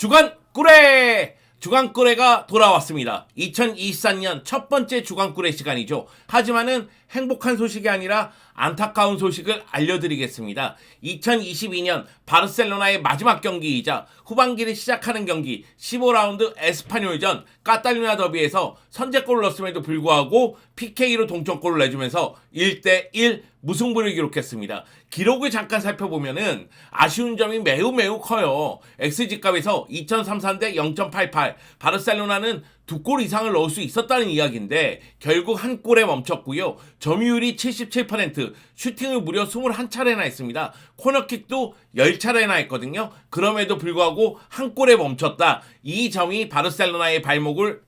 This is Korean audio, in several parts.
주간 꾸레! 주간 꾸레가 돌아왔습니다. 2024년 첫 번째 주간 꾸레 시간이죠. 하지만은 행복한 소식이 아니라 안타까운 소식을 알려드리겠습니다. 2022년 바르셀로나의 마지막 경기이자 후반기를 시작하는 경기 15라운드 에스파뇰전 카탈루냐 더비에서 선제골을 넣었음에도 불구하고 PK로 동점골을 내주면서 1대1 무승부를 기록했습니다. 기록을 잠깐 살펴보면은 아쉬운 점이 매우 커요. XG값에서 2.33 대 0.88. 바르셀로나는 2골 이상을 넣을 수 있었다는 이야기인데 결국 한 골에 멈췄고요. 점유율이 77%, 슈팅을 무려 21차례나 했습니다. 코너킥도 10차례나 했거든요. 그럼에도 불구하고 한 골에 멈췄다. 이 점이 바르셀로나의 발목을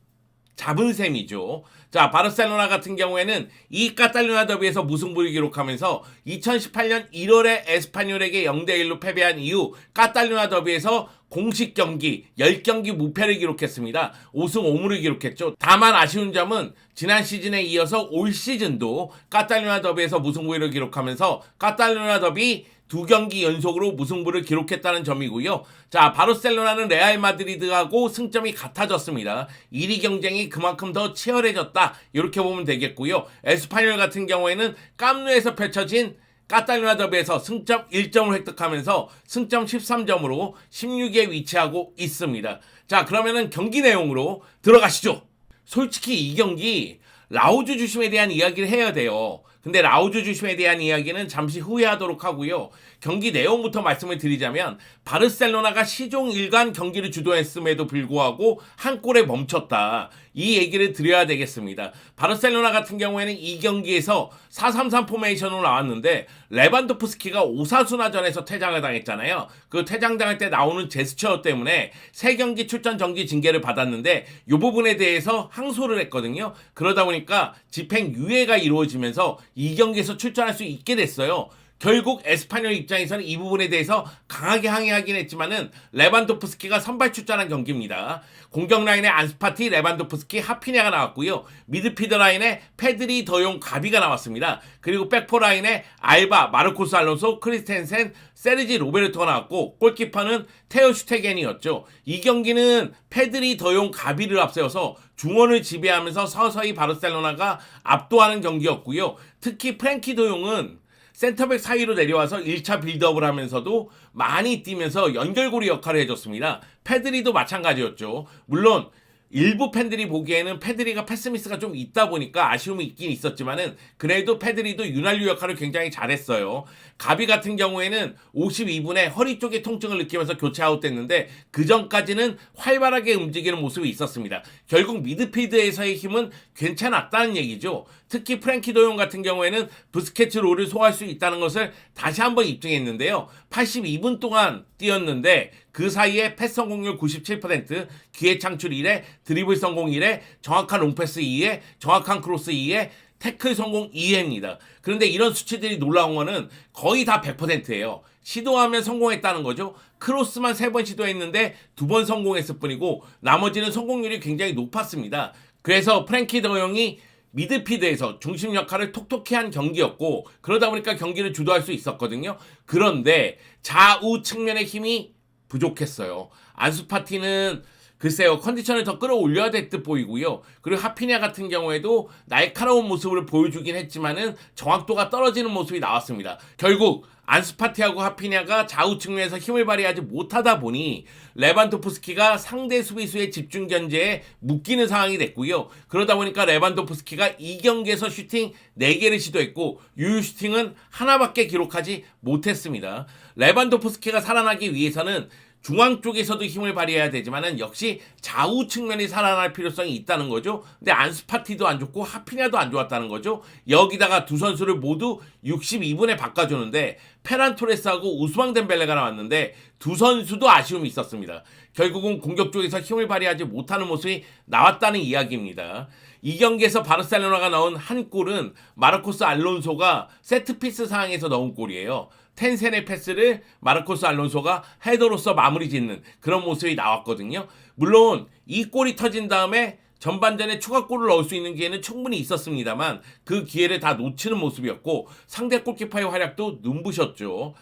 잡은 셈이죠. 자, 바르셀로나 같은 경우에는 이 카탈루냐 더비에서 무승부를 기록하면서 2018년 1월에 에스파뇰에게 0대1로 패배한 이후 카탈루냐 더비에서 공식 경기 10경기 무패를 기록했습니다. 5승 5무를 기록했죠. 다만 아쉬운 점은 지난 시즌에 이어서 올 시즌도 카탈루냐 더비에서 무승부를 기록하면서 카탈루냐 더비 2경기 연속으로 무승부를 기록했다는 점이고요. 자, 바르셀로나는 레알 마드리드하고 승점이 같아졌습니다. 1위 경쟁이 그만큼 더 치열해졌다. 이렇게 보면 되겠고요. 에스파뇰 같은 경우에는 깜누에서 펼쳐진 카탈루냐 더비에서 승점 1점을 획득하면서 승점 13점으로 16위에 위치하고 있습니다. 자, 그러면은 경기 내용으로 들어가시죠. 솔직히 이 경기 라우즈 주심에 대한 이야기를 해야 돼요. 근데 라우즈 주심에 대한 이야기는 잠시 후에 하도록 하고요. 경기 내용부터 말씀을 드리자면 바르셀로나가 시종 일관 경기를 주도했음에도 불구하고 한 골에 멈췄다. 이 얘기를 드려야 되겠습니다. 바르셀로나 같은 경우에는 이 경기에서 4-3-3 포메이션으로 나왔는데 레반도프스키가 오사수나전에서 퇴장을 당했잖아요. 그 퇴장당할 때 나오는 제스처 때문에 3경기 출전 정지 징계를 받았는데 이 부분에 대해서 항소를 했거든요. 그러다 보니까 집행유예가 이루어지면서 이 경기에서 출전할 수 있게 됐어요. 결국 에스파뇰 입장에서는 이 부분에 대해서 강하게 항의하긴 했지만은 레반도프스키가 선발 출전한 경기입니다. 공격 라인에 안스파티, 레반도프스키, 하피냐가 나왔고요. 미드필더 라인에 페드리, 더용, 가비가 나왔습니다. 그리고 백포 라인에 알바, 마르코스 알론소, 크리스텐센, 세르지 로베르토가 나왔고 골키퍼는 테오 슈테겐이었죠. 이 경기는 페드리, 더용, 가비를 앞세워서 중원을 지배하면서 서서히 바르셀로나가 압도하는 경기였고요. 특히 프랭키 더용은 센터백 사이로 내려와서 1차 빌드업을 하면서도 많이 뛰면서 연결고리 역할을 해줬습니다. 페드리도 마찬가지였죠. 물론 일부 팬들이 보기에는 페드리가 패스미스가 좀 있다 보니까 아쉬움이 있긴 있었지만은 그래도 페드리도 윤활유 역할을 굉장히 잘했어요. 가비 같은 경우에는 52분에 허리 쪽에 통증을 느끼면서 교체 아웃됐는데 그 전까지는 활발하게 움직이는 모습이 있었습니다. 결국 미드필드에서의 힘은 괜찮았다는 얘기죠. 특히 프랭키 도용 같은 경우에는 부스케츠 롤을 소화할 수 있다는 것을 다시 한번 입증했는데요. 82분 동안 뛰었는데 그 사이에 패스 성공률 97%, 기회 창출 1회, 드리블 성공 1회, 정확한 롱패스 2회, 정확한 크로스 2회, 태클 성공 2회입니다. 그런데 이런 수치들이 놀라운 거는 거의 다 100%예요. 시도하면 성공했다는 거죠. 크로스만 3번 시도했는데 2번 성공했을 뿐이고 나머지는 성공률이 굉장히 높았습니다. 그래서 프랭키 더용이 미드필드에서 중심 역할을 톡톡히 한 경기였고 그러다 보니까 경기를 주도할 수 있었거든요. 그런데 좌우 측면의 힘이 부족했어요. 안수파티는 글쎄요, 컨디션을 더 끌어올려야 될 듯 보이고요. 그리고 하피냐 같은 경우에도 날카로운 모습을 보여주긴 했지만은 정확도가 떨어지는 모습이 나왔습니다. 결국 안스파티하고 하피냐가 좌우 측면에서 힘을 발휘하지 못하다 보니 레반도프스키가 상대 수비수의 집중 견제에 묶이는 상황이 됐고요. 그러다 보니까 레반도프스키가 이 경기에서 슈팅 4개를 시도했고 유효 슈팅은 하나밖에 기록하지 못했습니다. 레반도프스키가 살아나기 위해서는 중앙 쪽에서도 힘을 발휘해야 되지만은 역시 좌우 측면이 살아날 필요성이 있다는 거죠. 근데 안스파티도 안 좋고 하피냐도 안 좋았다는 거죠. 여기다가 두 선수를 모두 62분에 바꿔주는데 페란 토레스하고 우스망 덴벨레가 나왔는데 두 선수도 아쉬움이 있었습니다. 결국은 공격 쪽에서 힘을 발휘하지 못하는 모습이 나왔다는 이야기입니다. 이 경기에서 바르셀로나가 넣은 한 골은 마르코스 알론소가 세트피스 상황에서 넣은 골이에요. 텐센의 패스를 마르코스 알론소가 헤더로서 마무리 짓는 그런 모습이 나왔거든요. 물론 이 골이 터진 다음에 전반전에 추가골을 넣을 수 있는 기회는 충분히 있었습니다만 그 기회를 다 놓치는 모습이었고 상대 골키퍼의 활약도 눈부셨죠.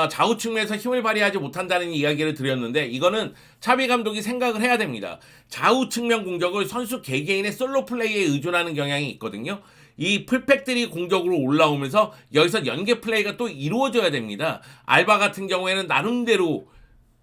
좌우 측면에서 힘을 발휘하지 못한다는 이야기를 드렸는데 이거는 차비 감독이 생각을 해야 됩니다. 좌우 측면 공격을 선수 개개인의 솔로 플레이에 의존하는 경향이 있거든요. 이 풀백들이 공격으로 올라오면서 여기서 연계 플레이가 또 이루어져야 됩니다. 알바 같은 경우에는 나름대로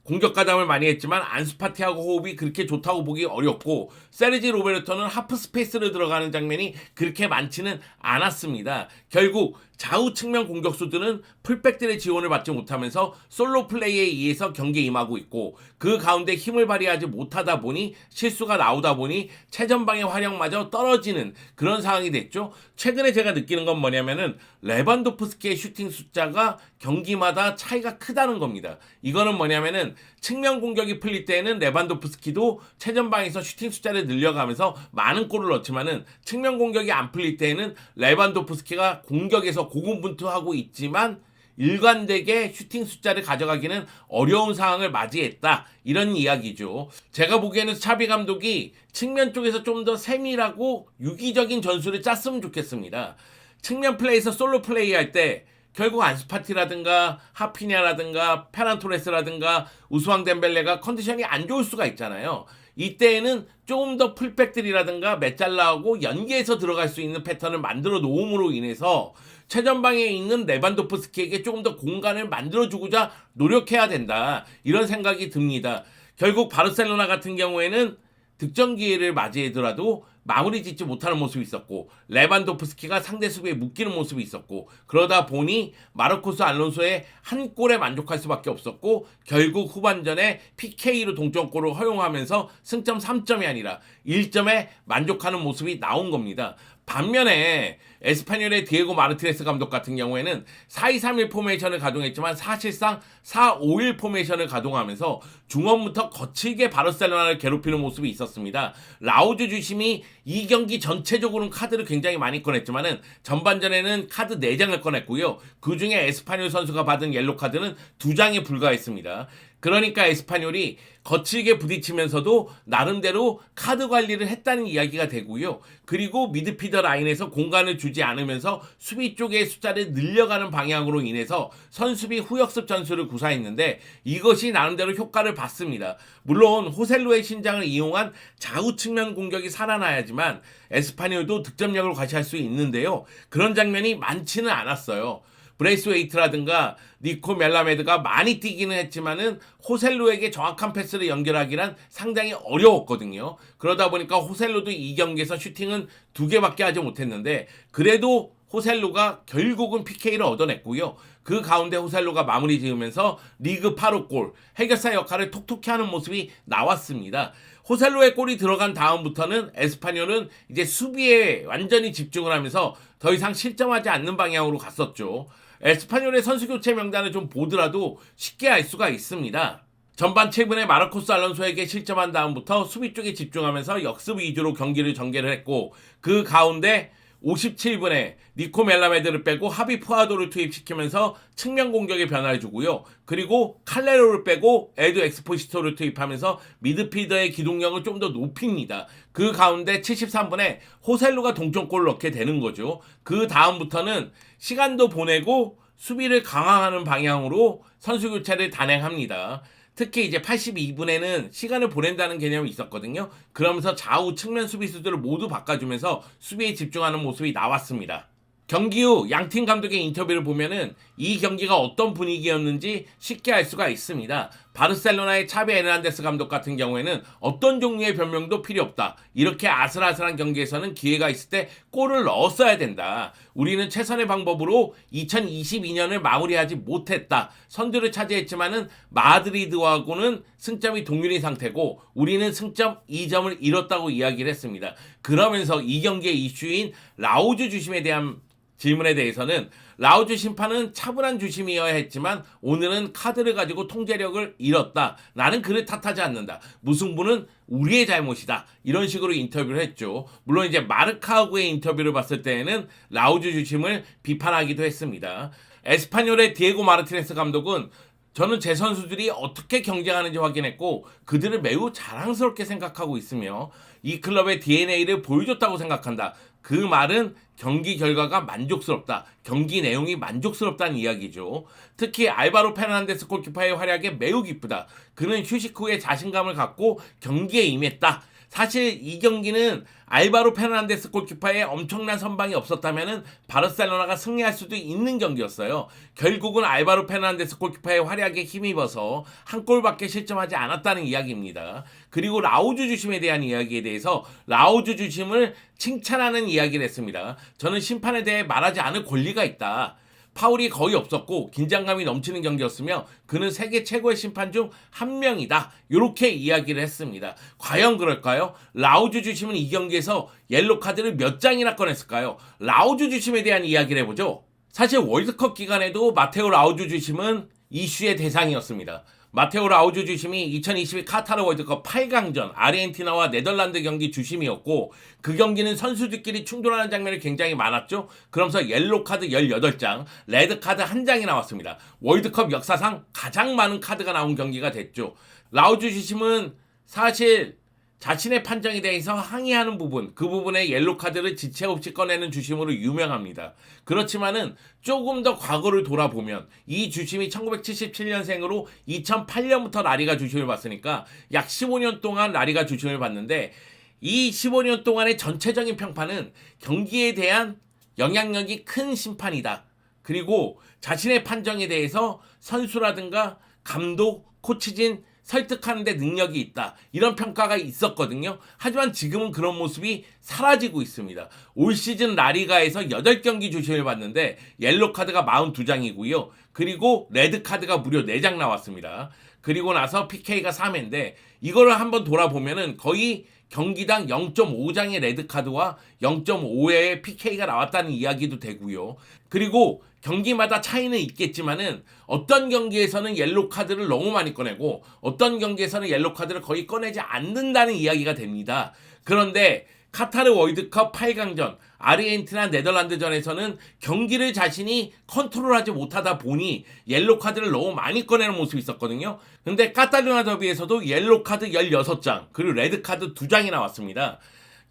공격 가담을 많이 했지만 안수파티하고 호흡이 그렇게 좋다고 보기 어렵고 세르지 로베르토는 하프 스페이스로 들어가는 장면이 그렇게 많지는 않았습니다. 결국 좌우 측면 공격수들은 풀백들의 지원을 받지 못하면서 솔로 플레이에 의해서 경기에 임하고 있고 그 가운데 힘을 발휘하지 못하다 보니 실수가 나오다 보니 최전방의 활약마저 떨어지는 그런 상황이 됐죠. 최근에 제가 느끼는 건 뭐냐면은 레반도프스키의 슈팅 숫자가 경기마다 차이가 크다는 겁니다. 이거는 뭐냐면은 측면 공격이 풀릴 때에는 레반도프스키도 최전방에서 슈팅 숫자를 늘려가면서 많은 골을 넣지만은 측면 공격이 안 풀릴 때에는 레반도프스키가 공격에서 고군분투하고 있지만 일관되게 슈팅 숫자를 가져가기는 어려운 상황을 맞이했다. 이런 이야기죠. 제가 보기에는 차비 감독이 측면 쪽에서 좀 더 세밀하고 유기적인 전술을 짰으면 좋겠습니다. 측면 플레이에서 솔로 플레이 할 때 결국 안수파티라든가 하피냐라든가 페란토레스라든가 우스왕 덴벨레가 컨디션이 안 좋을 수가 있잖아요. 이때에는 조금 더 풀백들이라든가 메잘라하고 연계해서 들어갈 수 있는 패턴을 만들어 놓음으로 인해서 최전방에 있는 레반도프스키에게 조금 더 공간을 만들어주고자 노력해야 된다. 이런 생각이 듭니다. 결국 바르셀로나 같은 경우에는 득점 기회를 맞이하더라도 마무리 짓지 못하는 모습이 있었고 레반도프스키가 상대 수비에 묶이는 모습이 있었고 그러다 보니 마르코스 알론소의 한 골에 만족할 수밖에 없었고 결국 후반전에 PK로 동점골을 허용하면서 승점 3점이 아니라 1점에 만족하는 모습이 나온 겁니다. 반면에 에스파뇰의 디에고 마르티네스 감독 같은 경우에는 4-2-3-1 포메이션을 가동했지만 사실상 4-5-1 포메이션을 가동하면서 중원부터 거칠게 바르셀로나를 괴롭히는 모습이 있었습니다. 라우즈 주심이 이 경기 전체적으로는 카드를 굉장히 많이 꺼냈지만은 전반전에는 카드 4장을 꺼냈고요. 그중에 에스파뇰 선수가 받은 옐로 카드는 2장에 불과했습니다. 그러니까 에스파뇰이 거칠게 부딪히면서도 나름대로 카드 관리를 했다는 이야기가 되고요. 그리고 미드피더 라인에서 공간을 주지 않으면서 수비 쪽의 숫자를 늘려가는 방향으로 인해서 선수비 후역습 전술을 구사했는데 이것이 나름대로 효과를 봤습니다. 물론 호셀루의 신장을 이용한 좌우 측면 공격이 살아나야지만 에스파뇰도 득점력을 과시할 수 있는데요. 그런 장면이 많지는 않았어요. 브레이스웨이트라든가 니코 멜라메드가 많이 뛰기는 했지만은 호셀루에게 정확한 패스를 연결하기란 상당히 어려웠거든요. 그러다 보니까 호셀루도 이 경기에서 슈팅은 2개밖에 하지 못했는데 그래도 호셀루가 결국은 PK를 얻어냈고요. 그 가운데 호셀루가 마무리 지으면서 리그 8호 골, 해결사 역할을 톡톡히 하는 모습이 나왔습니다. 호셀루의 골이 들어간 다음부터는 에스파뇰은 이제 수비에 완전히 집중을 하면서 더 이상 실점하지 않는 방향으로 갔었죠. 에스파뇰의 선수 교체 명단을 좀 보더라도 쉽게 알 수가 있습니다. 전반 최근에 마르코스 알론소에게 실점한 다음부터 수비 쪽에 집중하면서 역습 위주로 경기를 전개를 했고 그 가운데 57분에 니코 멜라메드를 빼고 하비 푸아도를 투입시키면서 측면 공격에 변화를 주고요. 그리고 칼레로를 빼고 에드 엑스포시토를 투입하면서 미드필더의 기동력을 좀 더 높입니다. 그 가운데 73분에 호셀루가 동점골을 넣게 되는 거죠. 그 다음부터는 시간도 보내고 수비를 강화하는 방향으로 선수 교체를 단행합니다. 특히 이제 82분에는 시간을 보낸다는 개념이 있었거든요. 그러면서 좌우 측면 수비수들을 모두 바꿔주면서 수비에 집중하는 모습이 나왔습니다. 경기 후 양팀 감독의 인터뷰를 보면은 이 경기가 어떤 분위기였는지 쉽게 알 수가 있습니다. 바르셀로나의 차비 에르난데스 감독 같은 경우에는 어떤 종류의 변명도 필요 없다. 이렇게 아슬아슬한 경기에서는 기회가 있을 때 골을 넣었어야 된다. 우리는 최선의 방법으로 2022년을 마무리하지 못했다. 선두를 차지했지만은 마드리드하고는 승점이 동률인 상태고 우리는 승점 2점을 잃었다고 이야기를 했습니다. 그러면서 이 경기의 이슈인 라우즈 주심에 대한 질문에 대해서는 라우즈 심판은 차분한 주심이어야 했지만 오늘은 카드를 가지고 통제력을 잃었다. 나는 그를 탓하지 않는다. 무승부는 우리의 잘못이다. 이런 식으로 인터뷰를 했죠. 물론 이제 마르카우의 인터뷰를 봤을 때에는 라우즈 주심을 비판하기도 했습니다. 에스파뇰의 디에고 마르티네스 감독은 저는 제 선수들이 어떻게 경쟁하는지 확인했고 그들을 매우 자랑스럽게 생각하고 있으며 이 클럽의 DNA를 보여줬다고 생각한다. 그 말은 경기 결과가 만족스럽다. 경기 내용이 만족스럽다는 이야기죠. 특히 알바로 페르난데스 골키퍼의 활약에 매우 기쁘다. 그는 휴식 후에 자신감을 갖고 경기에 임했다. 사실 이 경기는 알바로 페르난데스 골키퍼의 엄청난 선방이 없었다면 바르셀로나가 승리할 수도 있는 경기였어요. 결국은 알바로 페르난데스 골키퍼의 활약에 힘입어서 한 골밖에 실점하지 않았다는 이야기입니다. 그리고 라우주 주심에 대한 이야기에 대해서 라우주 주심을 칭찬하는 이야기를 했습니다. 저는 심판에 대해 말하지 않을 권리가 있다. 파울이 거의 없었고 긴장감이 넘치는 경기였으며 그는 세계 최고의 심판 중 한 명이다. 이렇게 이야기를 했습니다. 과연 그럴까요? 라우주 주심은 이 경기에서 옐로 카드를 몇 장이나 꺼냈을까요? 라우주 주심에 대한 이야기를 해보죠. 사실 월드컵 기간에도 마테오 라우주 주심은 이슈의 대상이었습니다. 마테오 라우주 주심이 2022 카타르 월드컵 8강전 아르헨티나와 네덜란드 경기 주심이었고 그 경기는 선수들끼리 충돌하는 장면이 굉장히 많았죠. 그러면서 옐로 카드 18장, 레드 카드 1장이 나왔습니다. 월드컵 역사상 가장 많은 카드가 나온 경기가 됐죠. 라우주 주심은 사실 자신의 판정에 대해서 항의하는 부분, 그 부분에 옐로 카드를 지체 없이 꺼내는 주심으로 유명합니다. 그렇지만은 조금 더 과거를 돌아보면 이 주심이 1977년생으로 2008년부터 라리가 주심을 받으니까 약 15년 동안 라리가 주심을 받는데 이 15년 동안의 전체적인 평판은 경기에 대한 영향력이 큰 심판이다. 그리고 자신의 판정에 대해서 선수라든가 감독, 코치진 설득하는 데 능력이 있다. 이런 평가가 있었거든요. 하지만 지금은 그런 모습이 사라지고 있습니다. 올 시즌 라리가에서 8경기 주심을 받는데 옐로 카드가 42장이고요. 그리고 레드 카드가 무려 4장 나왔습니다. 그리고 나서 PK가 3회인데 이거를 한번 돌아보면은 거의 경기당 0.5장의 레드카드와 0.5회의 PK가 나왔다는 이야기도 되고요. 그리고 경기마다 차이는 있겠지만은 어떤 경기에서는 옐로 카드를 너무 많이 꺼내고 어떤 경기에서는 옐로 카드를 거의 꺼내지 않는다는 이야기가 됩니다. 그런데 카타르 월드컵 8강전 아르헨티나 네덜란드전에서는 경기를 자신이 컨트롤하지 못하다 보니 옐로 카드를 너무 많이 꺼내는 모습이 있었거든요. 근데 카탈루냐 더비에서도 옐로 카드 16장 그리고 레드 카드 2장이 나왔습니다.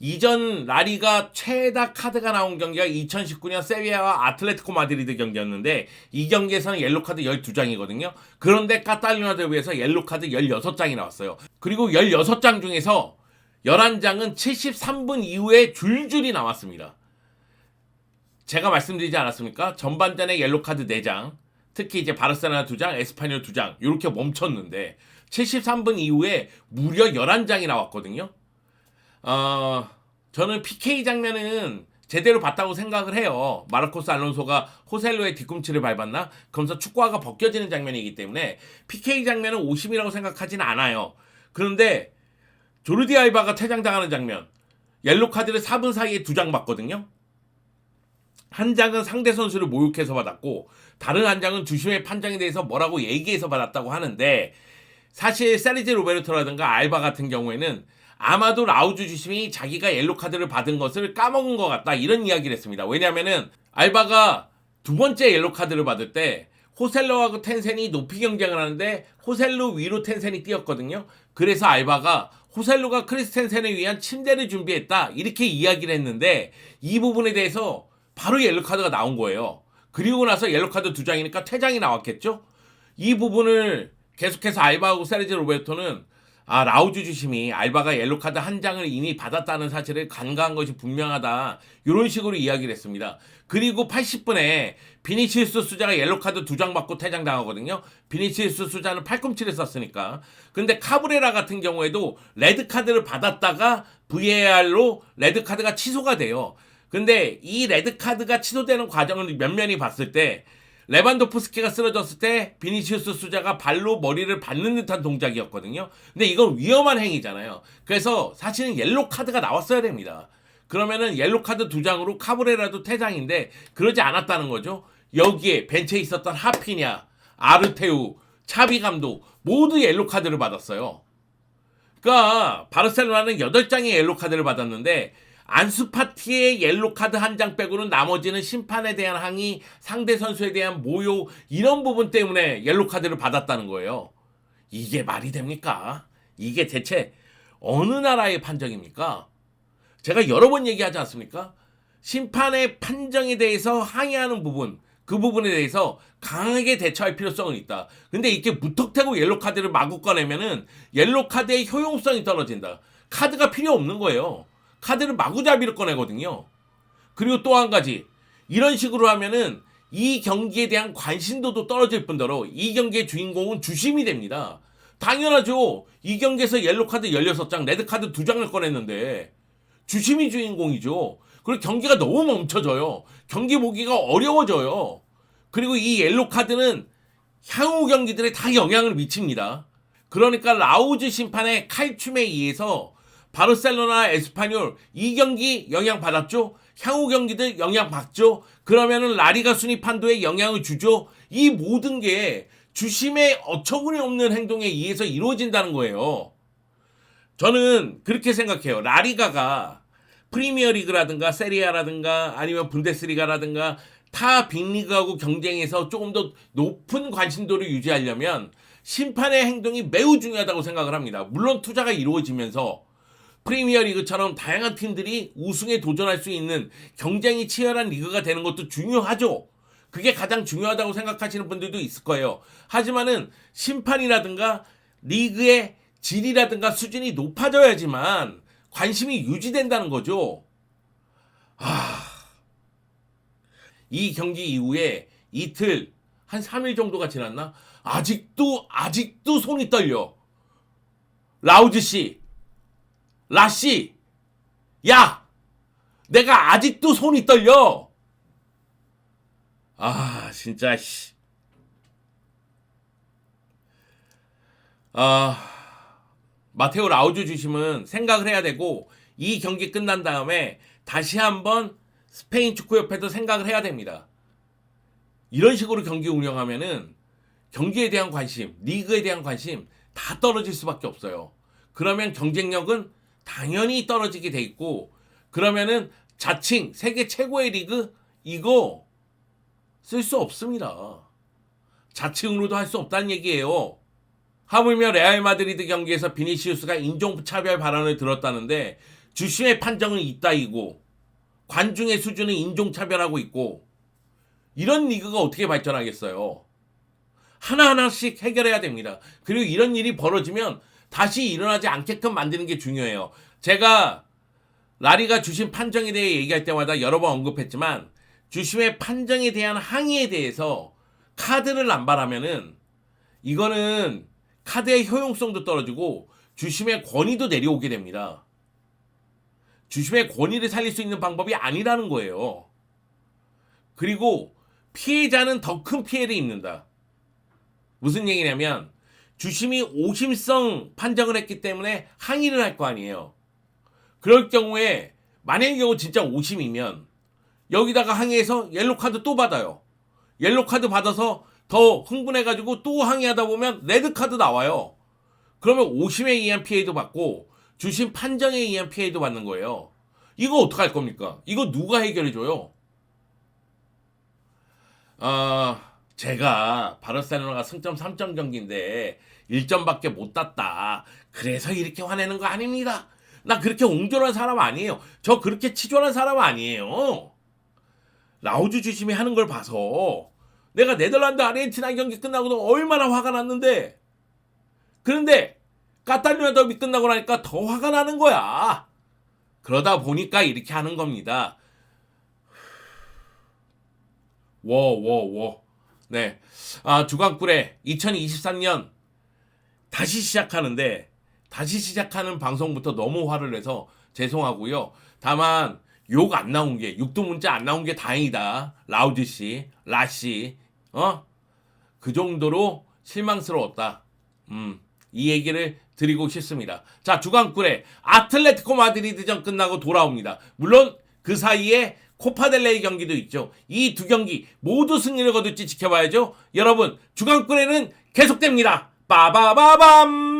이전 라리가 최다 카드가 나온 경기가 2019년 세비야와 아틀레티코 마드리드 경기였는데 이 경기에서는 옐로 카드 12장이거든요. 그런데 카탈루냐 더비에서 옐로 카드 16장이 나왔어요. 그리고 16장 중에서 11장은 73분 이후에 줄줄이 나왔습니다. 제가 말씀드리지 않았습니까? 전반전에 옐로카드 4장, 특히 이제 바르셀로나 2장, 에스파뇰 2장 이렇게 멈췄는데 73분 이후에 무려 11장이 나왔거든요. 저는 PK 장면은 제대로 봤다고 생각을 해요. 마르코스 알론소가 호셀로의 뒤꿈치를 밟았나? 그러면서 축구화가 벗겨지는 장면이기 때문에 PK 장면은 오심이라고 생각하지는 않아요. 그런데 조르디 알바가 퇴장당하는 장면, 옐로 카드를 4분 사이에 2장 받거든요. 한 장은 상대 선수를 모욕해서 받았고 다른 한 장은 주심의 판정에 대해서 뭐라고 얘기해서 받았다고 하는데 사실 세르지 로베르토라든가 알바 같은 경우에는 아마도 라우주 주심이 자기가 옐로 카드를 받은 것을 까먹은 것 같다 이런 이야기를 했습니다. 왜냐하면은 알바가 두 번째 옐로 카드를 받을 때 호셀로하고 텐센이 높이 경쟁을 하는데 호셀로 위로 텐센이 뛰었거든요. 그래서 알바가 호셀로가 크리스텐센을 위한 침대를 준비했다 이렇게 이야기를 했는데 이 부분에 대해서 바로 옐로카드가 나온 거예요. 그리고 나서 옐로카드 2장이니까 퇴장이 나왔겠죠. 이 부분을 계속해서 알바하고 세르지 로베르토는 라우주 주심이 알바가 옐로카드 1장을 이미 받았다는 사실을 간과한 것이 분명하다 이런 식으로 이야기를 했습니다. 그리고 80분에 비니시우스 수자가 옐로카드 2장 받고 퇴장당하거든요. 비니시우스 수자는 팔꿈치를 썼으니까. 근데 카브레라 같은 경우에도 레드카드를 받았다가 VAR로 레드카드가 취소가 돼요. 근데 이 레드카드가 취소되는 과정을 면면히 봤을 때 레반도프스키가 쓰러졌을 때 비니시우스 수자가 발로 머리를 받는 듯한 동작이었거든요. 근데 이건 위험한 행위잖아요. 그래서 사실은 옐로 카드가 나왔어야 됩니다. 그러면은 옐로 카드 2장으로 카브레라도 퇴장인데 그러지 않았다는 거죠. 여기에 벤치에 있었던 하피냐, 아르테우, 차비 감독 모두 옐로 카드를 받았어요. 그러니까 바르셀로나는 8장의 옐로 카드를 받았는데 안수파티의 옐로 카드 한 장 빼고는 나머지는 심판에 대한 항의, 상대 선수에 대한 모욕 이런 부분 때문에 옐로 카드를 받았다는 거예요. 이게 말이 됩니까? 이게 대체 어느 나라의 판정입니까? 제가 여러 번 얘기하지 않습니까? 심판의 판정에 대해서 항의하는 부분, 그 부분에 대해서 강하게 대처할 필요성은 있다. 근데 이렇게 무턱대고 옐로 카드를 마구 꺼내면은 옐로 카드의 효용성이 떨어진다. 카드가 필요 없는 거예요. 카드를 마구잡이로 꺼내거든요. 그리고 또 한 가지, 이런 식으로 하면은 이 경기에 대한 관심도도 떨어질 뿐더러 이 경기의 주인공은 주심이 됩니다. 당연하죠. 이 경기에서 옐로 카드 16장, 레드 카드 2장을 꺼냈는데 주심이 주인공이죠. 그리고 경기가 너무 멈춰져요. 경기 보기가 어려워져요. 그리고 이 옐로 카드는 향후 경기들에 다 영향을 미칩니다. 그러니까 라우즈 심판의 칼춤에 의해서 바르셀로나 에스파뇰 이 경기 영향받았죠? 향후 경기들 영향받죠? 그러면은 라리가 순위 판도에 영향을 주죠? 이 모든 게 주심의 어처구니 없는 행동에 의해서 이루어진다는 거예요. 저는 그렇게 생각해요. 라리가가 프리미어리그라든가 세리아라든가 아니면 분데스리가라든가 타 빅리그하고 경쟁해서 조금 더 높은 관심도를 유지하려면 심판의 행동이 매우 중요하다고 생각을 합니다. 물론 투자가 이루어지면서 프리미어리그처럼 다양한 팀들이 우승에 도전할 수 있는 경쟁이 치열한 리그가 되는 것도 중요하죠. 그게 가장 중요하다고 생각하시는 분들도 있을 거예요. 하지만은 심판이라든가 리그의 질이라든가 수준이 높아져야지만 관심이 유지된다는 거죠. 이 경기 이후에 이틀, 한 3일 정도가 지났나? 아직도 손이 떨려. 라우즈 씨, 라씨, 야! 내가 아직도 손이 떨려! 진짜, 씨. 마테오 라우즈 주심은 생각을 해야 되고, 이 경기 끝난 다음에 다시 한번 스페인 축구협회도 생각을 해야 됩니다. 이런 식으로 경기 운영하면은 경기에 대한 관심, 리그에 대한 관심 다 떨어질 수밖에 없어요. 그러면 경쟁력은 당연히 떨어지게 돼 있고, 그러면은 자칭 세계 최고의 리그 이거 쓸 수 없습니다. 자칭으로도 할 수 없다는 얘기예요. 하물며 레알 마드리드 경기에서 비니시우스가 인종차별 발언을 들었다는데 주심의 판정은 이따이고 관중의 수준은 인종차별하고 있고, 이런 리그가 어떻게 발전하겠어요? 하나하나씩 해결해야 됩니다. 그리고 이런 일이 벌어지면 다시 일어나지 않게끔 만드는 게 중요해요. 제가 라리가 주심 판정에 대해 얘기할 때마다 여러 번 언급했지만 주심의 판정에 대한 항의에 대해서 카드를 남발하면은 이거는 카드의 효용성도 떨어지고 주심의 권위도 내려오게 됩니다. 주심의 권위를 살릴 수 있는 방법이 아니라는 거예요. 그리고 피해자는 더 큰 피해를 입는다. 무슨 얘기냐면 주심이 오심성 판정을 했기 때문에 항의를 할 거 아니에요. 그럴 경우에 만약의 경우 진짜 오심이면 여기다가 항의해서 옐로카드 또 받아요. 옐로카드 받아서 더 흥분해가지고 또 항의하다 보면 레드카드 나와요. 그러면 오심에 의한 피해도 받고 주심 판정에 의한 피해도 받는 거예요. 이거 어떡할 겁니까? 이거 누가 해결해줘요? 제가 바르셀로나가 승점 3점 경기인데 1점밖에 못 땄다. 그래서 이렇게 화내는 거 아닙니다. 나 그렇게 옹졸한 사람 아니에요. 저 그렇게 치졸한 사람 아니에요. 라우즈 주심이 하는 걸 봐서 내가 네덜란드 아르헨티나 경기 끝나고도 얼마나 화가 났는데, 그런데 카탈루냐 더비 끝나고 나니까 더 화가 나는 거야. 그러다 보니까 이렇게 하는 겁니다. 네. 주간꿀에 2023년 다시 시작하는 방송부터 너무 화를 내서 죄송하고요. 다만 욕 안 나온 게, 육두 문자 안 나온 게 다행이다. 라우즈 씨, 라 씨, 그 정도로 실망스러웠다. 이 얘기를 드리고 싶습니다. 자, 주간꿀에 아틀레티코 마드리드전 끝나고 돌아옵니다. 물론 그 사이에 코파델레이 경기도 있죠. 이 두 경기 모두 승리를 거둘지 지켜봐야죠. 여러분, 주간꿀에는 계속됩니다. 빠바바밤!